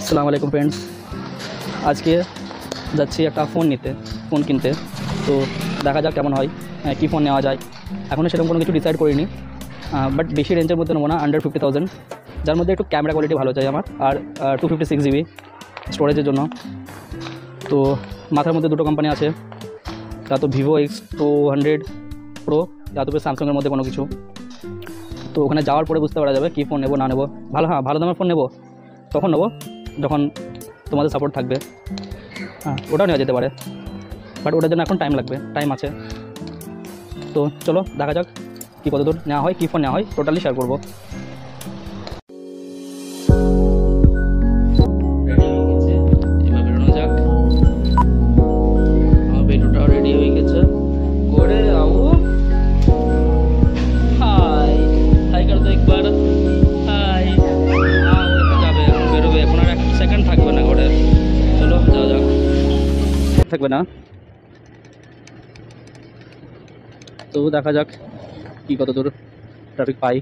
আসসালামু আলাইকুম ফ্রেন্ডস, আজকে যাচ্ছি একটা ফোন কিনতে। তো দেখা যাক কেমন হয়, কী ফোন নেওয়া যায়। এখনও সেরকম কোনো কিছু ডিসাইড করিনি, বাট বেশি রেঞ্জের মধ্যে নেবো না, আন্ডার 50,000, যার মধ্যে একটু ক্যামেরা কোয়ালিটি ভালো চাই আমার, আর 256 GB স্টোরেজের জন্য। তো মাথার মধ্যে দুটো কোম্পানি আছে, তা তো ভিভো X200 Pro, তা তো স্যামসাংয়ের মধ্যে কোনো কিছু। তো ওখানে যাওয়ার পরে বুঝতে পারা যাবে কী ফোন নেবো না নেবো। ভালো দামের ফোন নেবো তখন নেবো যখন তোমাদের সাপোর্ট থাকবে। ওটাও নেওয়া যেতে পারে, বাট ওটার জন্য এখন টাইম আছে। তো চলো দেখা যাক কী কত দূর নেওয়া হয়, কী ফোন নেওয়া হয়, টোটালি শেয়ার করবো। এবার বেরোনো যাক। আমার বেটুটাও রেডি হয়ে গেছে। করে আও হাই হাই কর তো একবার, হাই। যাবে, এখন বেরোবে, এখন আর 1 সেকেন্ড থাকবে না ঘরে। চলো যাওয়া যাক, থাকবে না। তো দেখা যাক কি কত দূর ট্রাফিক পাই।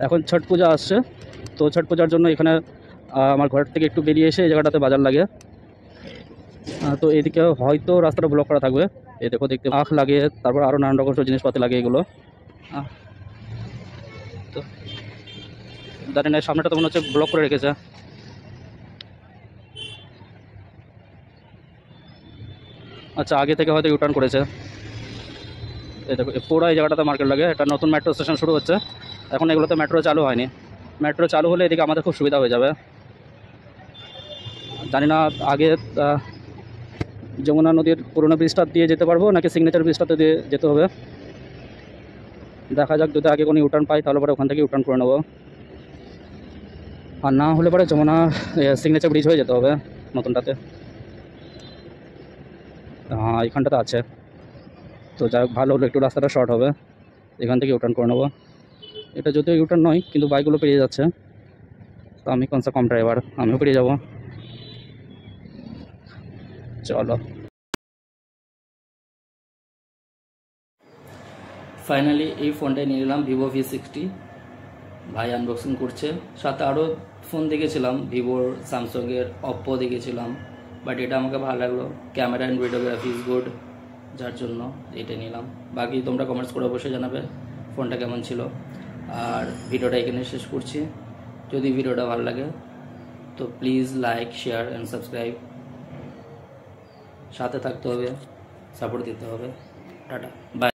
এখন ছট পূজা আসছে, তো ছট পূজার জন্য এখানে আমার ঘর থেকে একটু বেরিয়ে এসে এই জায়গাটাতে বাজার লাগে। তো এদিকে হয়তো রাস্তাটা ব্লক করা থাকবে। এই দেখতে আখ লাগে, তারপর আরও নানান রকম জিনিসপাতি লাগে এগুলো। তো জানি না, সামনেটা তো মনে হচ্ছে ব্লক করে রেখেছে। আচ্ছা, আগে থেকে হয়তো ইউটার্ন করেছে। এই দেখো পুরো এই জায়গাটাতে মার্কেট লাগে। এটা নতুন মেট্রো স্টেশন শুরু হচ্ছে, এখন এগুলোতে মেট্রো চালু হয়নি। মেট্রো চালু হলে এদিকে আমাদের খুব সুবিধা হয়ে যাবে। জানি না আগে যমুনা নদীর পুরোনো ব্রিজটা দিয়ে যেতে পারবো নাকি সিগনেচার ব্রিজটাতে দিয়ে যেতে হবে। দেখা যাক, যদি আগে কোনো ইউটার্ন পাই তাহলে পরে ওখান থেকে ইউটার্ন করে নেবো, আর না হলে পরে যমুনা সিগনেচার ব্রিজ হয়ে যেতে হবে নতুনটাতে। হ্যাঁ, এখানটাতে আছে। তো যাই হোক, ভালো হলো, একটু রাস্তাটা শর্ট হবে, এখান থেকে ইউটার্ন করে নেবো। এটা যদিও ইউটার্ন নয়, কিন্তু বাইকগুলো পেরিয়ে যাচ্ছে, তো আমি কোনসা কম ড্রাইভার, আমিও পেরিয়ে যাব। চলো, ফাইনালি এই ফোনটাই নিয়ে নিলাম, ভিভো V60। ভাই আনবক্সিং করছে, সাথে আরও ফোন দেখেছিলাম, ভিভোর, স্যামসাংয়ের, অপ্পো দেখেছিলাম, বাট এটা আমাকে ভালো লাগলো। Camera and videography is good, যার জন্য এটা নিলাম। বাকি তোমরা কমেন্টস করে অবশ্যই জানাবে ফোনটা কেমন ছিল। আর ভিডিওটা এখানে শেষ করছি। যদি ভিডিওটা ভালো লাগে তো please like, share and subscribe. সাথে থাকতে হবে, সাপোর্ট দিতে হবে। Tata, by.